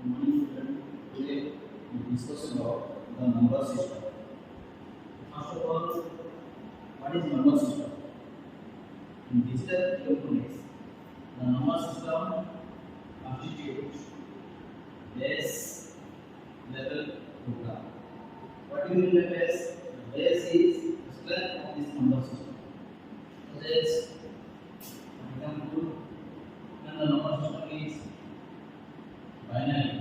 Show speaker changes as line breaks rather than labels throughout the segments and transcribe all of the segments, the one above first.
Good morning, student. Today we discuss about the number system. First of all, what is number system? In digital electronics, the number system constitutes base level program. What do you mean by base? The base is the strength of this number system. Such as, for example, when the number system is binary,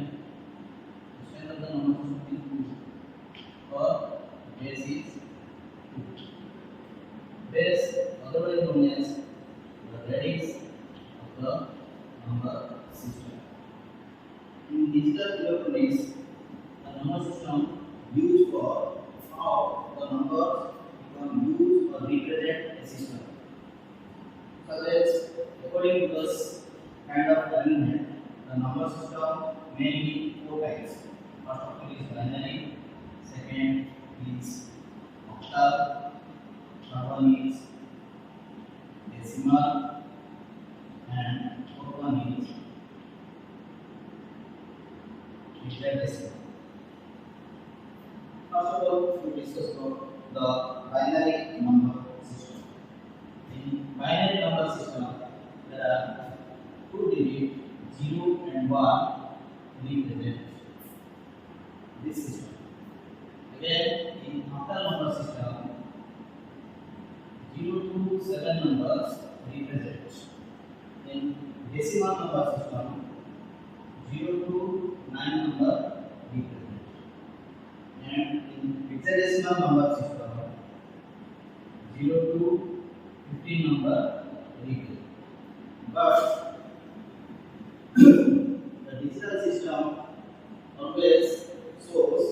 the strength of the number system is 2 or base is 2. Base, otherwise known as the radius of the number system. In digital electronics, the number system used for how the numbers become used or represent a system. Such as, according to this kind of arrangement, the number system may be 4 types. First of all is binary, second is octal, third one is decimal, and fourth one is hexadecimal. First of all, we discuss about the binary number system. In binary number system, there are 2 digits 0 and 1 represent this system. Again, in octal number system, 0 to 7 numbers represent. In decimal number system, 0 to 9 number represent. And in hexadecimal number system, 0 to 15 number represent. But the digital system always shows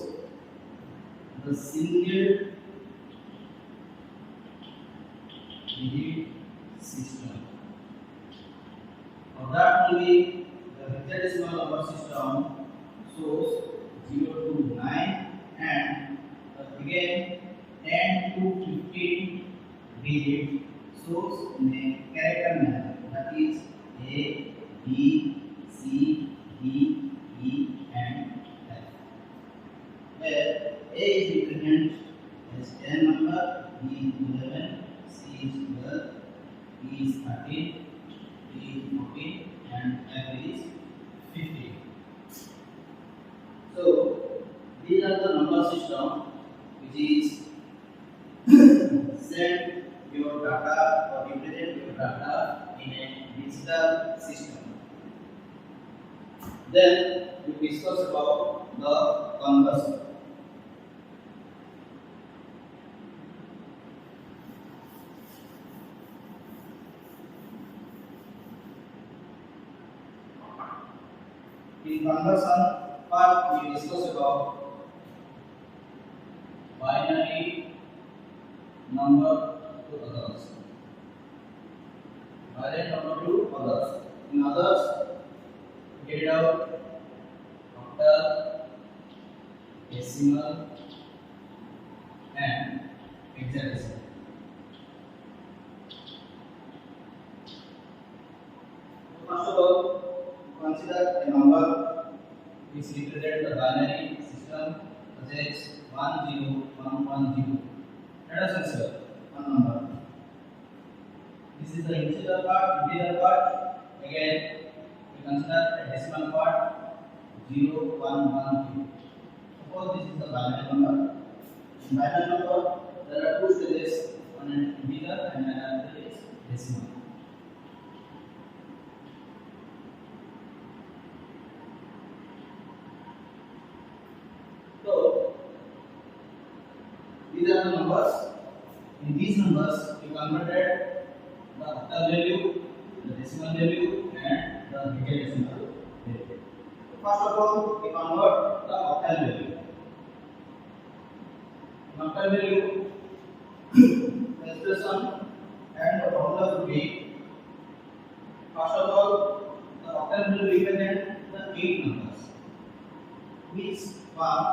the single digit system. For that only, the hexadecimal number system shows 0 to 9 and again 10 to 15 digit shows in a character manner, that is A, B, C, D, E and F. Where A is represented as 10 number, B is 11, C is 12, E is 13, D is 14 and F is 15. So these are the number system which is send your data or represent your data in a digital system. Then we discuss about the conversion. In conversion part, we discuss about binary number to others. Binary number to others. In others, get it out octal, decimal, and hexadecimal. First of all, consider a number which represents the binary system, such as 10110. Let us consider one number. This is the integer part. Again, we consider a decimal part 0110. Suppose this is the binary number. In binary number, there are 2 stages, one is integer and another is decimal. So these are the numbers. In these numbers, we converted the octal value, the decimal value, and the hexadecimal value. First of all, we convert the octal value. In octal value, the expression and the formula would be, first of all, the octal value represents the 8 numbers, which form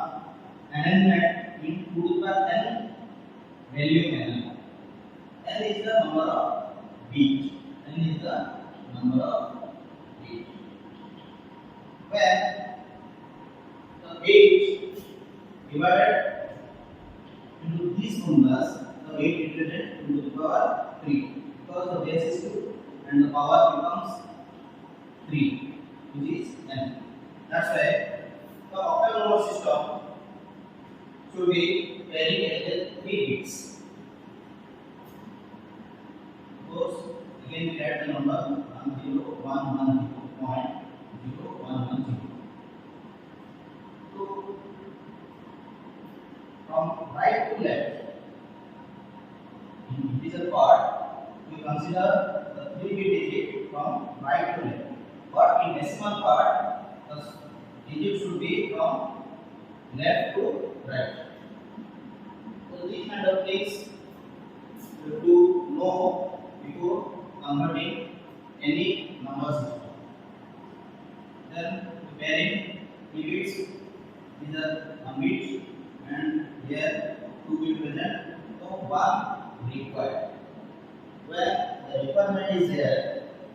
arrangement in 2 to the n value n. N is the number of bits. N is the number of bits. Where 8 divided into these numbers, the 8 divided into the power 3, because the base is 2 and the power becomes 3, which is n. That's why the octal number system should be carrying as 3 bits. Suppose again we add the number 10.0110. So from right to left, in integer part, we consider the 3 bit digit from right to left. But in decimal part, the digit should be from left to right. So these kind of things you have to know before converting any number system. Then preparing bits, these are bits, and here 2 bit present, so 1 required. Where the requirement is there,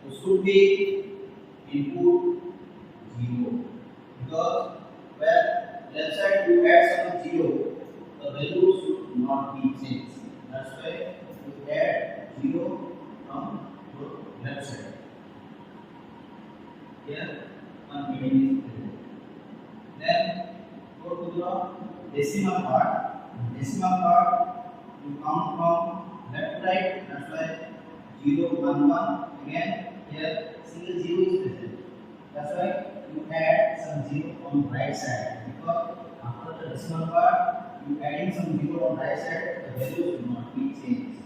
it should be input 0, because where left side you add some 0, the value should not be changed. That's why you add 0 from your left side. Here 1 beginning is present. Then go to the decimal part. Decimal part you count from left to right. That's why 0 1 1. Again here single 0 is present. That's why you add some 0 on right side, because after the decimal part you adding some 0 on right side, the value will not be changed.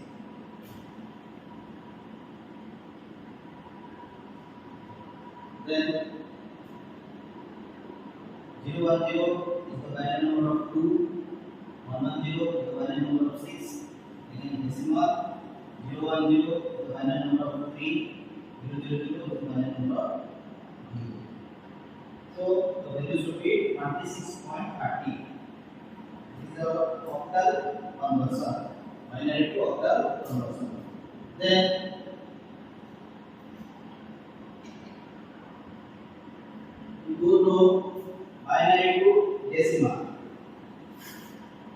Then 0 1 0 is the binary number of 2, 1 1 0 is the binary number of 6, again decimal 0 1 0 is the binary number of 3, 0 0 0 is the binary number of 0. So the value should be 26.30. This is our octal conversion, binary to octal conversion. Then we go to binary to decimal.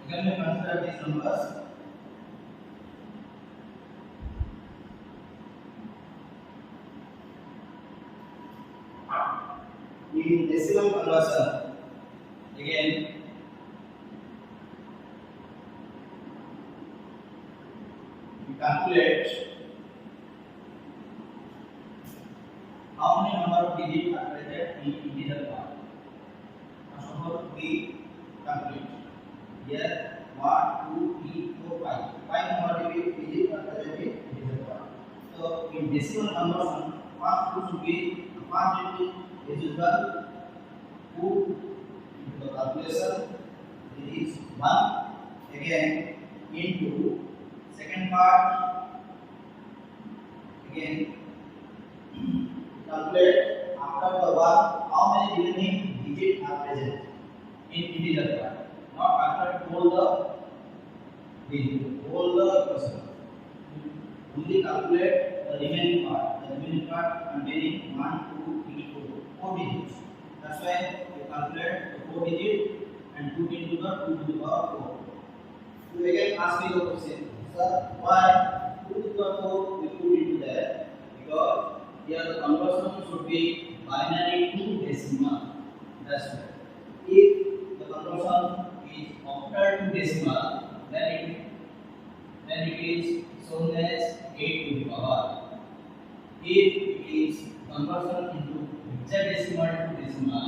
Again we consider these numbers. In decimal conversion, again we calculate how many number of digits are present in integer part. First of all, we calculate here 1 2 3 4 5. 5 number of digits are present in integer part. So in decimal conversion, first should be 5 into is equal to into the calculation, it is 1, again into second part, again calculate after the 1 how many remaining digits are present in integer part, not after whole the equation. Only calculate the remaining part containing 1 2 3 4 digits. That's why you calculate the 4 digits and put into the 2 to the power 4. You again ask me the question, sir, why 2 to the power 4 we put into there? Because here the conversion should be binary to decimal. That's why. If the conversion is octal to decimal, then it is shown as 8 to the power. If it is conversion into hexadecimal to decimal,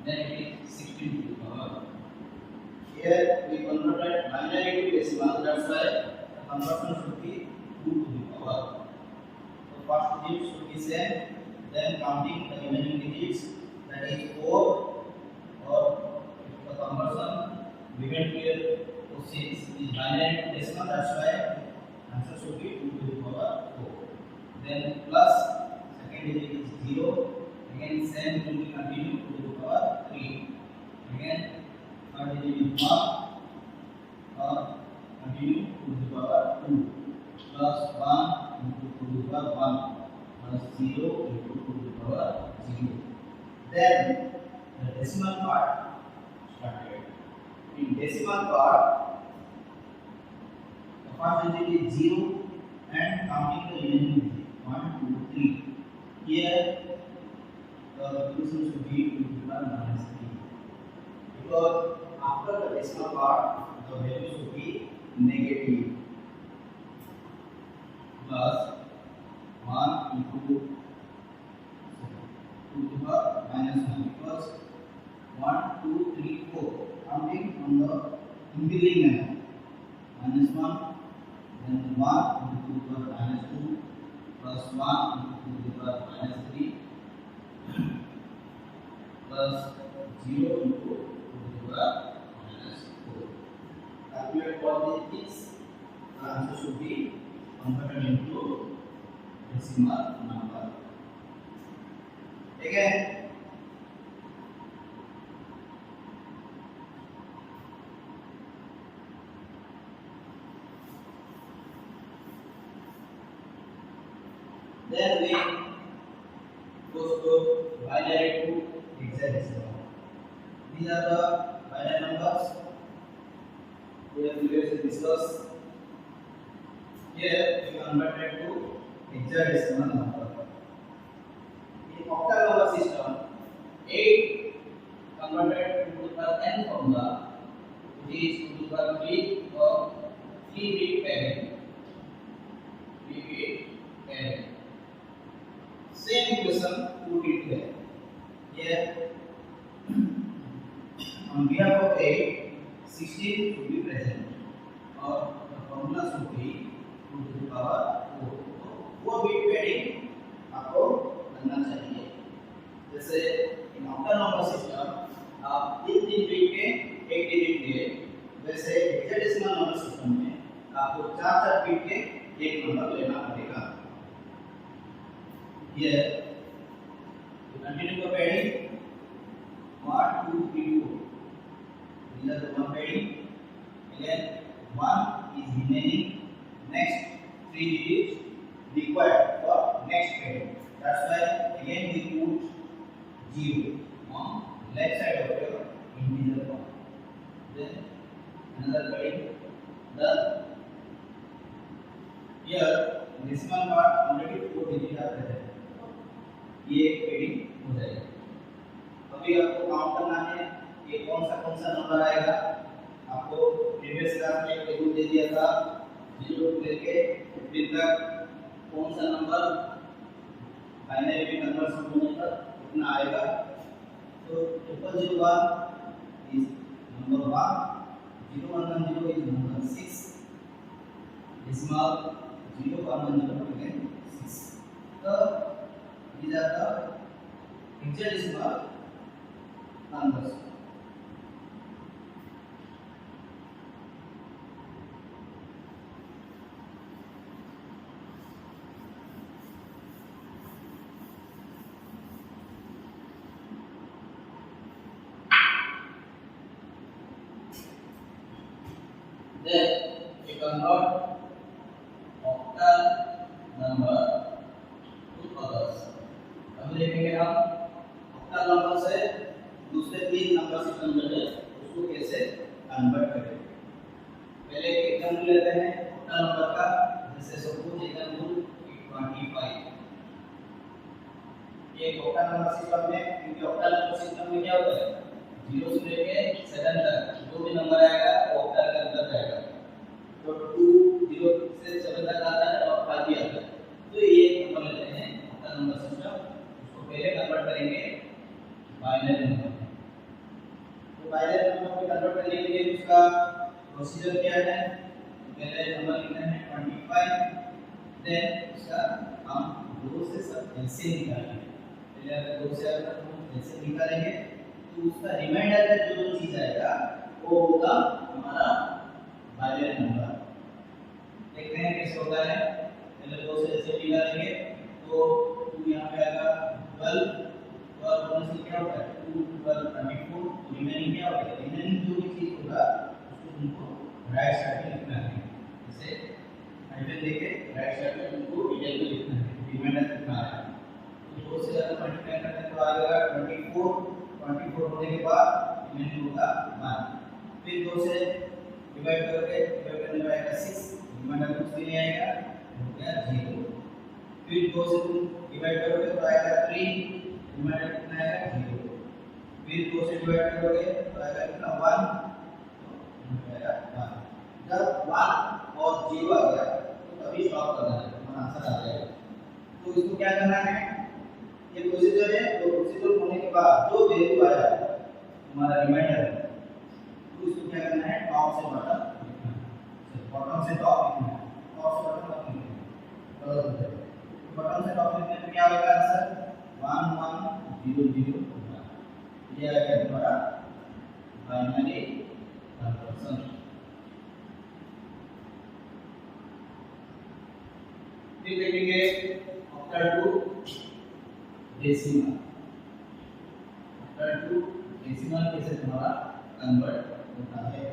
then it is 16 to the power. Here we converted binary to decimal, that's why the conversion should be 2 to the power. So first digit should be same, then counting the remaining digits, that is 4, or if the conversion given here since is binary to decimal, that's why answer should be 2 to the power 4. Then plus second digit is 0, again same will be continue to the power 3. Again third digit is 1, or continue to the power 2, plus 1 into 2 to the power 1, plus 0 into 2 to the power 0. Then the decimal part 100. In decimal part, the first digit is 0 and counting the remaining digit 1, 2, 3. Here the solution should be 2 to the power minus 3 because after the decimal part the value should be negative plus 1 into 2 to the power minus 1 because 1, 2, 3, 4 counting on the increasing manner minus 1 then 1 into 2 to the power minus 2 plus 1 into 2 to the power minus 3 plus 0 into 2 to the power minus 4. Calculate all these, the answer should be converted into decimal number. Again, then we goes to binary to hexadecimal. These are the binary numbers we have previously discussed. Here we converted to hexadecimal number. In octal number system, 8 converted to the power n formula, which is to the power 3 or 3-bit parity. 3-bit parity. Same equation put it there. Here, on behalf of 8, 16 should be present, or the formula should be 2 to the power 4. तो 4 bit padding आपको करना चाहिए. जैसे इन octal number system आप 3 bit के एक digit लिए, वैसे हेक्साडेसिमल नंबर सिस्टम में आपको 4 बिट के एक नंबर लेना पड़ेगा. Here, we continue the padding 1, 2, 3, 4. These are the one padding. Again, 1 is remaining. Next 3 digits required for next padding. That's why again we put 0 on left side of your integer part. Then another padding done. Here decimal part already 4 digits are present. ये पेडिंग हो जाएगी. अभी आपको count करना है ये कौन सा नंबर आएगा. आपको प्रीवियस क्लास में एक टेबल दे दिया था 0 से लेके 15 तक कौन सा नंबर बाइनरी में कन्वर्ट होने पर कितना आएगा. तो 001 is number 1, 0110 is number 6, decimal 010 again 6. तो these are the hexadecimal numbers. Then we convert octal number to others. अब देखेंगे हम octal नंबर से दूसरे 3 नंबर सिस्टम में उसको कैसे कन्वर्ट करें. पहले एक एग्जांपल लेते हैं octal नंबर का. जैसे सपोज एग्जांपल 25. ये octal नंबर सिस्टम में, क्योंकि octal नंबर सिस्टम में क्या होता है 0 से लेके 7 तक जो भी नंबर आएगा वो octal के अंदर जाएगा. तो 2 0 से 7 तक आता है और खाली आता है. तो ये नंबर लेते हैं octal नंबर सिस्टम. पहले कन्वर्ट करेंगे बाइनरी नंबर में. तो बाइनरी नंबर में कन्वर्ट करने के लिए उसका प्रोसीजर क्या है. पहले नंबर लिखना है 25. देन उसका हम 2 से सब एलसीएम निकालेंगे. पहले अगर 2 से अगर हम एलसीएम निकालेंगे तो उसका रिमाइंडर का जो चीज आएगा वो होगा हमारा बाइनरी नंबर. देखते हैं कैसे होता है. पहले 2 से एलसीएम निकालेंगे तो 2 यहाँ पे आएगा 12 और बोनस से क्या होता है 2 12 24. रिमेनिंग क्या होगा. रिमेनिंग जो भी चीज होगा उसको तुमको राइट साइड में लिखना है. जैसे हाइफन देके राइट साइड में तुमको डिटेल में लिखना है रिमाइंडर कितना आया. तो 2 से अगर मल्टीप्लाई करते हैं तो आ जाएगा 24. 24 होने के बाद रिमेनिंग होगा 1। फिर 2 से डिवाइड करने पर आएगा 6, रिमाइंडर कुछ भी नहीं आएगा, हो गया 0। फिर 2 से तुम डिवाइड करोगे तो आएगा 3, रिमाइंडर कितना आएगा 0। फिर 2 से डिवाइड करोगे तो आएगा कितना 1, तो आएगा 1। जब 1 और 0 आ गया तो तभी स्टॉप करना है, हमारा आंसर आ जाएगा। तो इसको क्या करना है, ये प्रोसीजर है। तो प्रोसीजर होने के बाद जो वैल्यू आया हमारा रिमाइंडर है, तो इसको क्या करना है, टॉप से बॉटम लिखना है, बॉटम से टॉप लिखना है, टॉप से बॉटम लिखना है। बॉटम से टॉप लिखने पे क्या होगा आंसर 1 1 0 0 होगा। ये आ गया तुम्हारा बाइनरी कन्वर्शन। फिर देखेंगे octal to decimal. Octal to decimal कैसे तुम्हारा कन्वर्ट होता है।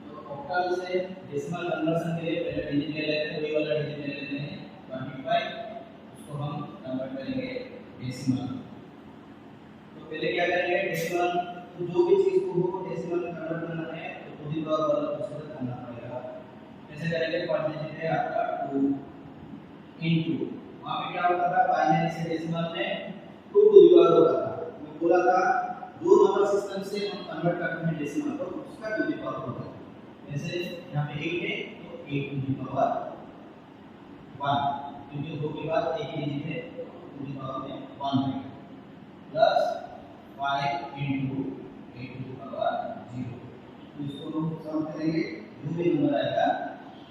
तो ऑक्टल से डेसिमल कन्वर्शन के लिए पहले डिजिट ले लेते हैं, वही वाला डिजिट ले लेते हैं 25, उसको हम कन्वर्ट करेंगे डेसिमल। तो पहले क्या करेंगे, डेसिमल तो जो भी चीज को हो डेसिमल में कन्वर्ट करना है तो टू दी पावर वाला प्रोसीजर करना पड़ेगा। कैसे करेंगे, फर्स्ट डिजिट है आपका 2 इनटू, वहां पे क्या होता था बाइनरी से डेसिमल में 2 टू दी पावर होता था। मैं बोला था दो नंबर सिस्टम से हम कन्वर्ट करते हैं डेसिमल को, उसका टू दी पावर होता है। जैसे यहां पे 8 है तो 8 टू दी पावर 1, क्योंकि 2 के बाद एक ही डिजिट है तो टू दी पावर में 1 है, plus 5 into 8 to the power 0। तो इसको हम सम करेंगे, जो भी नंबर आएगा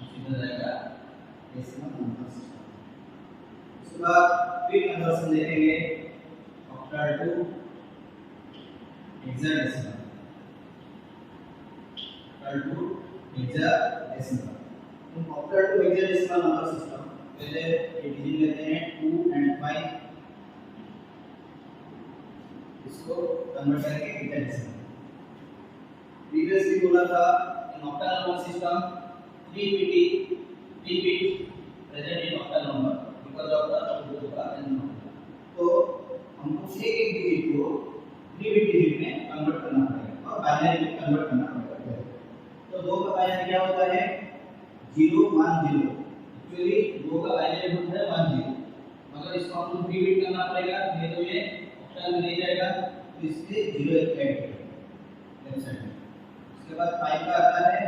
उसी तरह आएगा डेसिमल नंबर सिस्टम। उसके बाद फिर कन्वर्शन देखेंगे octal to hexadecimal. Octal to hexadecimal, तो octal to hexadecimal number system पहले ये डिजिट लेते हैं 2 एंड 5, इसको कन्वर्ट करेंगे हेक्साडेसिमल। प्रीवियसली बोला था in octal number system 3 bit present in octal number because of the 2 का नंबर। तो हमको एक डिजिट को 3 बिट डिजिट में कन्वर्ट करना पड़ेगा और बाइनरी में कन्वर्ट करना पड़ेगा। तो 2 का बाइनरी क्या होता है 0 1 0। एक्चुअली 2 का बाइनरी होता है 1 0, मगर इसको हमको 3 बिट करना पड़ेगा, नहीं तो ये ऑक्टल में नहीं जाएगा। तो इसके 0 ऐड करेंगे लेफ्ट साइड में। उसके बाद 5 का आता है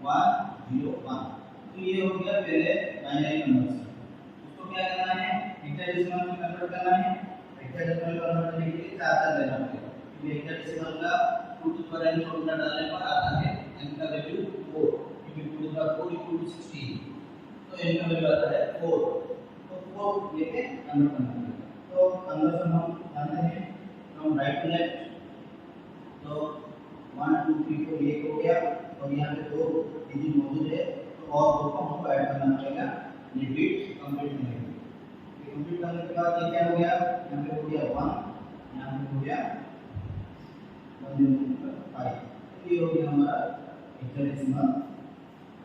1 0 1। तो ये हो गया पहले बाइनरी नंबर से। उसको क्या करना है, हेक्साडेसिमल में कन्वर्ट करना है। हेक्साडेसिमल में कन्वर्ट करने के लिए 4 लेना पड़ेगा, क्योंकि हेक्साडेसिमल का 2 टू पावर n फॉर्मूला डालने पर आता है n का वैल्यू 4, क्योंकि 2 टू पावर 4 इक्वल टू 16, तो n का वैल्यू आता है 4। तो 4 लेके कन्वर्ट करना पड़ेगा। तो कन्वर्शन हम जानते हैं फ्रॉम राइट टू लेफ्ट। तो 1 2 3 4 ये हो गया और यहाँ पे 2 डिजिट मौजूद है, तो और 2 को हमको ऐड करना पड़ेगा ये बिट कंप्लीट करने के लिए। ये कंप्लीट करने के बाद ये क्या हो गया, यहाँ पे हो गया 1, यहाँ पे हो गया 1 5। ये हो गया हमारा hexadecimal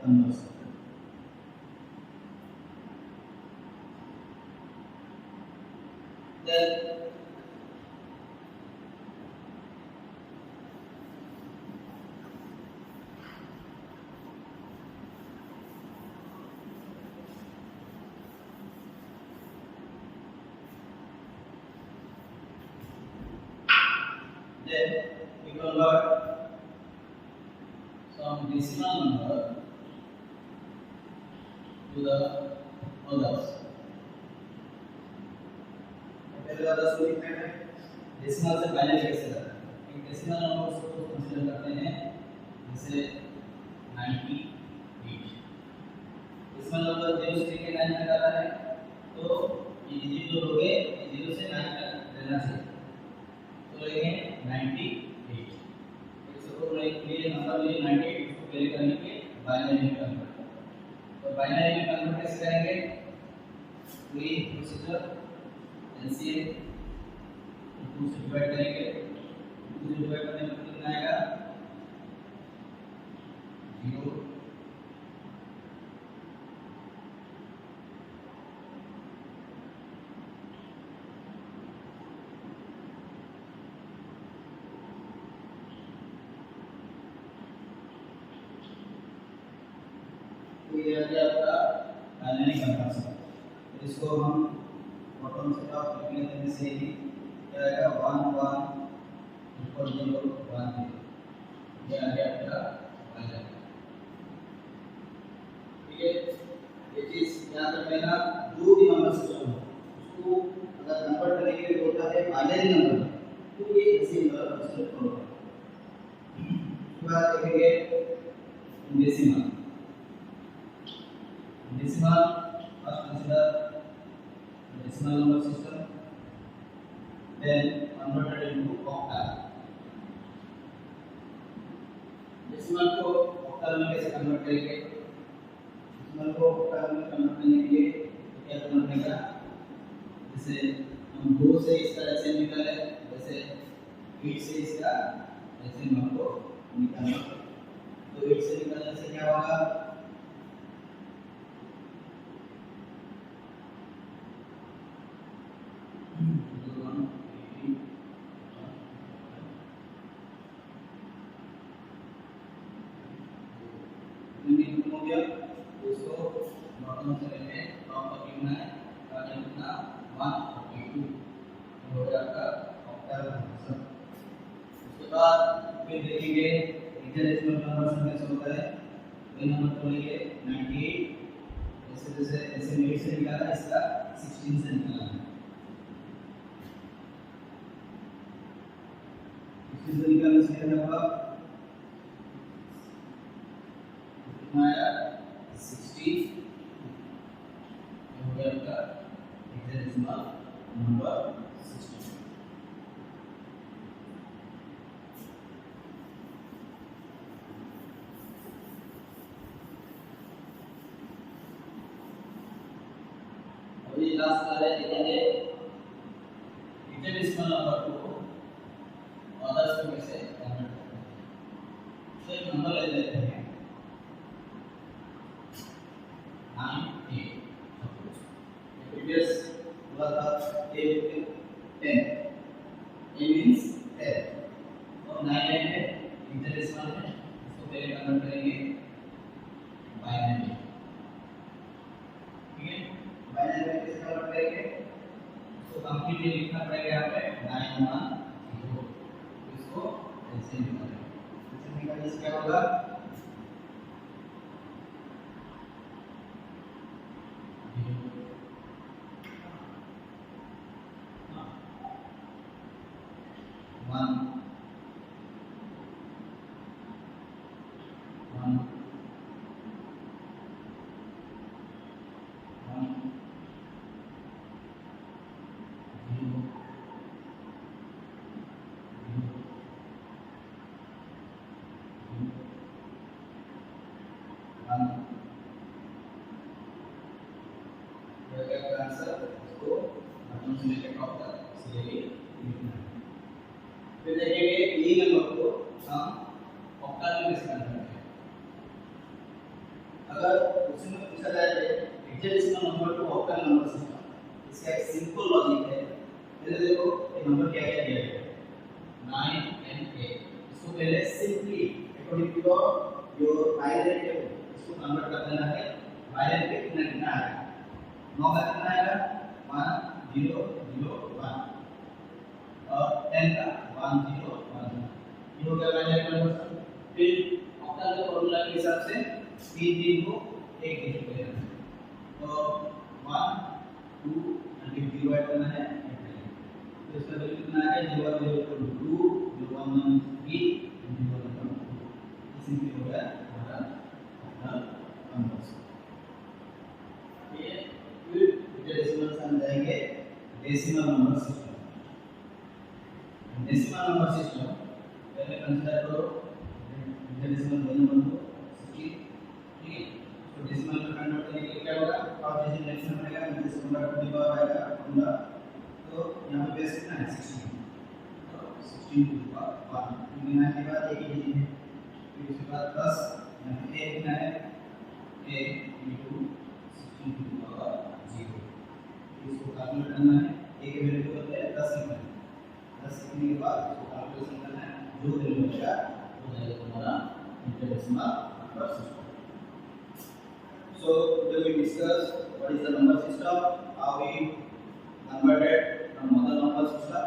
conversion. then we convert some decimal number to the others. पहले others को लिखते हैं decimal से बाइनरी कैसे करते हैं। एक decimal नंबर को कंसीडर करते हैं जैसे 98। decimal नंबर 0 से लेकर 9 तक आता है, तो ये डिजिट जो लोगे 0 से 9 तक रहना चाहिए। तो लेंगे 98। सपोज ये नंबर लिए 98, इसको पहले करने के बाइनरी में कन्वर्ट करें। तो बाइनरी में कन्वर्ट कैसे करेंगे, वही प्रोसीजर एलसीएम 2 से डिवाइड करेंगे। 2 से डिवाइड करने पर कितना आएगा 0। ये आ गया आपका डायनामिक कन्वर्शन। तो इसको हम बॉटम से टॉप लिख लेते हैं, जैसे कि क्या आएगा 1 1 ऊपर 0 1 0, ये आ गया आपका वाला। ठीक है, ये चीज याद रखना, जो भी नंबर सिस्टम हो उसको अगर कन्वर्ट करने के लिए होता है बाइनरी नंबर, तो ये ऐसे नंबर कंसीडर करो। उसके बाद देखेंगे decimal. Decimal first consider decimal number system, then converted into octal. decimal को octal में कैसे कन्वर्ट करेंगे? decimal को octal में कन्वर्ट करने के लिए क्या करना पड़ेगा? जैसे हम 2 से इसका ऐसे निकाले, वैसे 8 से इसका ऐसे मान को निकालना। तो 8 से निकालने से क्या होगा? 1 हो गया। इसको बॉटम से लेके टॉप तक लिखना है, आगे लिखना 142 हो गया आपका ऑक्टल कन्वर्शन। उसके बाद फिर देखेंगे हेक्साडेसिमल कन्वर्शन कैसे होता है। वही नंबर को लेंगे 98, ऐसे में 8 से निकाला, इसका 16 से निकाला है। 16 से निकालने से क्या होगा? आया 60 हो गया आपका हेक्साडेसिमल नंबर सिस्टम। अभी लास्ट वाले देखेंगे हेक्साडेसिमल नंबर को अदर्स में कैसे कन्वर्ट करते हैं। तो एक नंबर ले लेते हैं 9 8, previous was the 10, a means 10, और 9 है हेक्साडेसिमल है, इसको पहले कन्वर्ट करेंगे बाइनरी। ठीक है, बाइनरी में कैसे कन्वर्ट करेंगे? इसको कंप्लीटली लिखना पड़ेगा यहाँ पे 910, इसको ऐसे निकालेंगे। ऐसे निकालने से क्या होगा? 1 1 1 0 1 का आंसर। इसको बटन से लेकर टॉप तक सीधे लिखना है। फिर देखेंगे ये नंबर को हम ऑक्टल में कैसे कन्वर्ट करते हैं। अगर उसमें पूछा जाए hexadecimal number two octal number system, इसका एक सिंपल लॉजिक है। जैसे देखो ये नंबर क्या दिया है 9 and 8, इसको पहले simply according to your binary table इसको कन्वर्ट कर देना है। बाइनरी पे कितना कितना आएगा? 9 का कितना आएगा? 1 0 0 1, और 10 का 1 0 1, ये हो गया बाइनरी कन्वर्शन। फिर ऑक्टल के फॉर्मूला के हिसाब से 3 को एक डिजिट पे रखना है, तो 1 2 अंटिल डिवाइड करना है। तो इसका वैल्यू कितना है? 0 0 2 0 1 1 3 0 1 2, सिंपली हो गया हमारा ऑक्टल कन्वर्शन। ये फिर हेक्साडेसिमल से हम जाएंगे decimal number system. Decimal number system पहले कंसीडर करो हेक्साडेसिमल नंबर को 60। ठीक है, तो डेसिमल में कन्वर्ट करने के लिए क्या होगा? और जैसे डेसिमल रहेगा डेसिमल का डिवाइड आएगा होगा, तो यहां पे बेस कितना है? 16, तो 16 टू द पावर 1 मिलने के बाद एक ही डिजिट है। फिर उसके बाद प्लस यहां पे a कितना है? a into 16 to the power 0। इसको कैलकुलेट करना है, a के वैल्यू को बदले 10 लिखना है। 10 लिखने के बाद इसको कैलकुलेशन करना है, जो वैल्यू बचेगा वो जाएगा तुम्हारा hexadecimal number system. So today we discuss what is the number system, how we converted from other number system.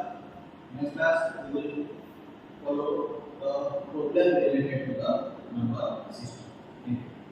Next class we will follow the problem related to the number system. Thank you.